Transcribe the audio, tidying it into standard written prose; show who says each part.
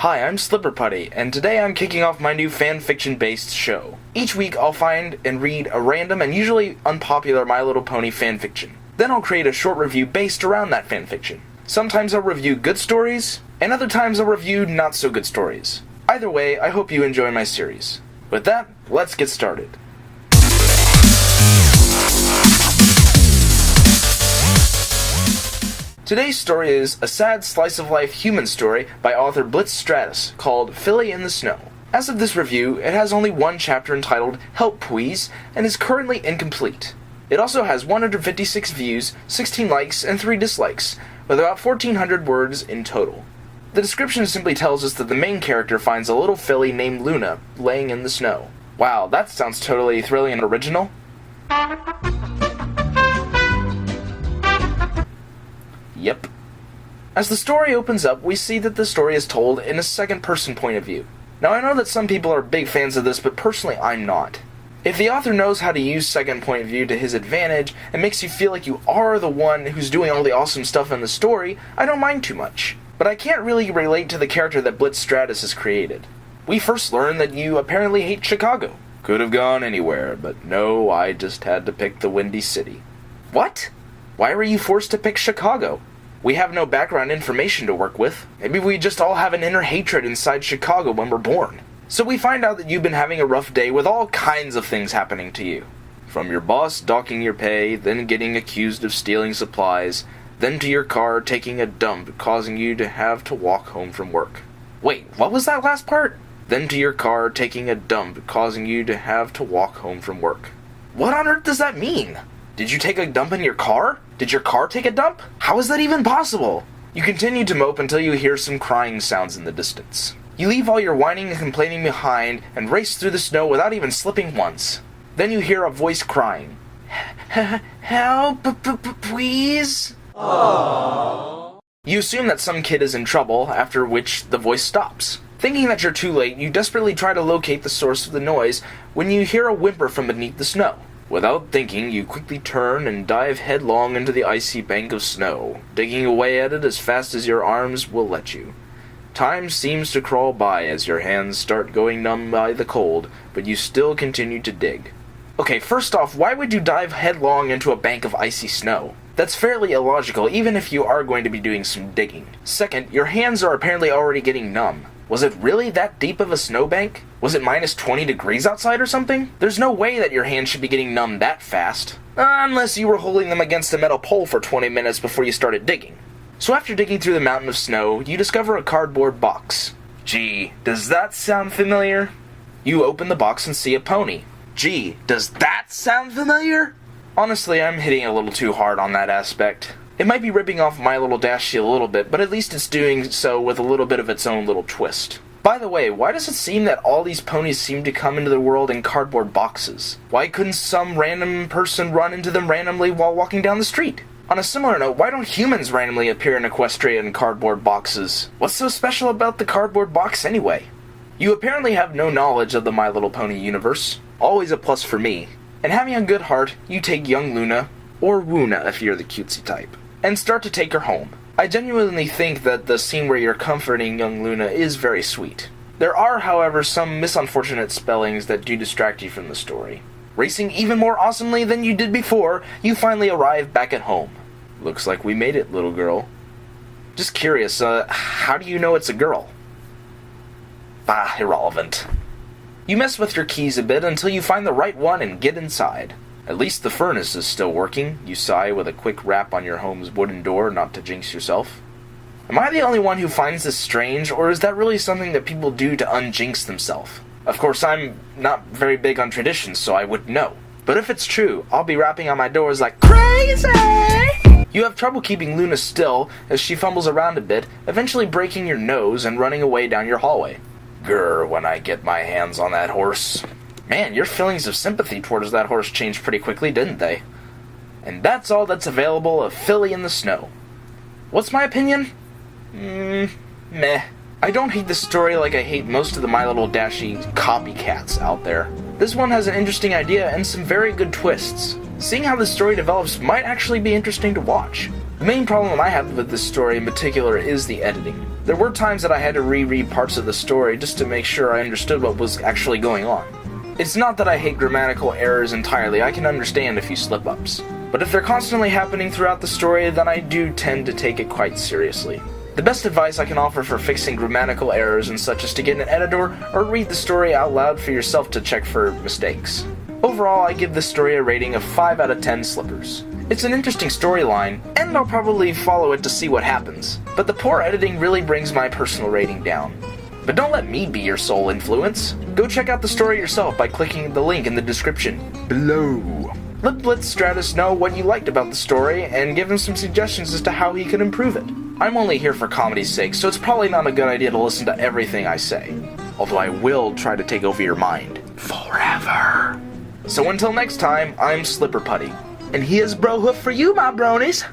Speaker 1: Hi, I'm SlipperPutty, and today I'm kicking off my new fanfiction-based show. Each week I'll find and read a random and usually unpopular My Little Pony fanfiction. Then I'll create a short review based around that fanfiction. Sometimes I'll review good stories, and other times I'll review not-so-good stories. Either way, I hope you enjoy my series. With that, let's get started. Today's story is a sad slice-of-life human story by author Blitz Stratus called Philly in the Snow. As of this review, it has only one chapter entitled Help Please and is currently incomplete. It also has 156 views, 16 likes, and 3 dislikes, with about 1,400 words in total. The description simply tells us that the main character finds a little filly named Luna laying in the snow. Wow, that sounds totally thrilling and original. Yep. As the story opens up, we see that the story is told in a second-person point of view. Now, I know that some people are big fans of this, but personally, I'm not. If the author knows how to use second point of view to his advantage, and makes you feel like you are the one who's doing all the awesome stuff in the story, I don't mind too much. But I can't really relate to the character that Blitz Stratus has created. We first learn that you apparently hate Chicago. Could have gone anywhere, but no, I just had to pick the Windy City. What? Why were you forced to pick Chicago? We have no background information to work with. Maybe we just all have an inner hatred inside Chicago when we're born. So we find out that you've been having a rough day with all kinds of things happening to you. From your boss docking your pay, then getting accused of stealing supplies, then to your car taking a dump causing you to have to walk home from work. Wait, what was that last part? Then to your car taking a dump causing you to have to walk home from work. What on earth does that mean? Did you take a dump in your car? Did your car take a dump? How is that even possible? You continue to mope until you hear some crying sounds in the distance. You leave all your whining and complaining behind and race through the snow without even slipping once. Then you hear a voice crying. Help, please? Aww. You assume that some kid is in trouble, after which the voice stops. Thinking that you're too late, you desperately try to locate the source of the noise when you hear a whimper from beneath the snow. Without thinking, you quickly turn and dive headlong into the icy bank of snow, digging away at it as fast as your arms will let you. Time seems to crawl by as your hands start going numb by the cold, but you still continue to dig. Okay, first off, why would you dive headlong into a bank of icy snow? That's fairly illogical, even if you are going to be doing some digging. Second, your hands are apparently already getting numb. Was it really that deep of a snowbank? Was it minus 20 degrees outside or something? There's no way that your hands should be getting numb that fast. Unless you were holding them against a metal pole for 20 minutes before you started digging. So after digging through the mountain of snow, you discover a cardboard box. Gee, does that sound familiar? You open the box and see a pony. Gee, does that sound familiar? Honestly, I'm hitting a little too hard on that aspect. It might be ripping off My Little Dashie a little bit, but at least it's doing so with a little bit of its own little twist. By the way, why does it seem that all these ponies seem to come into the world in cardboard boxes? Why couldn't some random person run into them randomly while walking down the street? On a similar note, why don't humans randomly appear in Equestria in cardboard boxes? What's so special about the cardboard box anyway? You apparently have no knowledge of the My Little Pony universe. Always a plus for me. And having a good heart, you take young Luna, or Woona if you're the cutesy type, and start to take her home. I genuinely think that the scene where you're comforting young Luna is very sweet. There are, however, some misunfortunate spellings that do distract you from the story. Racing even more awesomely than you did before, you finally arrive back at home. Looks like we made it, little girl. Just curious, how do you know it's a girl? Irrelevant. You mess with your keys a bit until you find the right one and get inside. At least the furnace is still working, you sigh with a quick rap on your home's wooden door not to jinx yourself. Am I the only one who finds this strange, or is that really something that people do to unjinx themselves? Of course, I'm not very big on traditions, so I wouldn't know. But if it's true, I'll be rapping on my doors like crazy! You have trouble keeping Luna still as she fumbles around a bit, eventually breaking your nose and running away down your hallway. Grr, when I get my hands on that horse. Man, your feelings of sympathy towards that horse changed pretty quickly, didn't they? And that's all that's available of Philly in the Snow. What's my opinion? Meh. I don't hate this story like I hate most of the My Little Dashie copycats out there. This one has an interesting idea and some very good twists. Seeing how the story develops might actually be interesting to watch. The main problem I have with this story in particular is the editing. There were times that I had to reread parts of the story just to make sure I understood what was actually going on. It's not that I hate grammatical errors entirely, I can understand a few slip-ups. But if they're constantly happening throughout the story, then I do tend to take it quite seriously. The best advice I can offer for fixing grammatical errors and such is to get an editor or read the story out loud for yourself to check for mistakes. Overall, I give this story a rating of 5 out of 10 slippers. It's an interesting storyline, and I'll probably follow it to see what happens, but the poor editing really brings my personal rating down. But don't let me be your sole influence. Go check out the story yourself by clicking the link in the description below. Let Blitz Stratus know what you liked about the story, and give him some suggestions as to how he could improve it. I'm only here for comedy's sake, so it's probably not a good idea to listen to everything I say. Although I will try to take over your mind. Forever. So until next time, I'm SlipperPutty. And here's Bro Hoof for you, my bronies.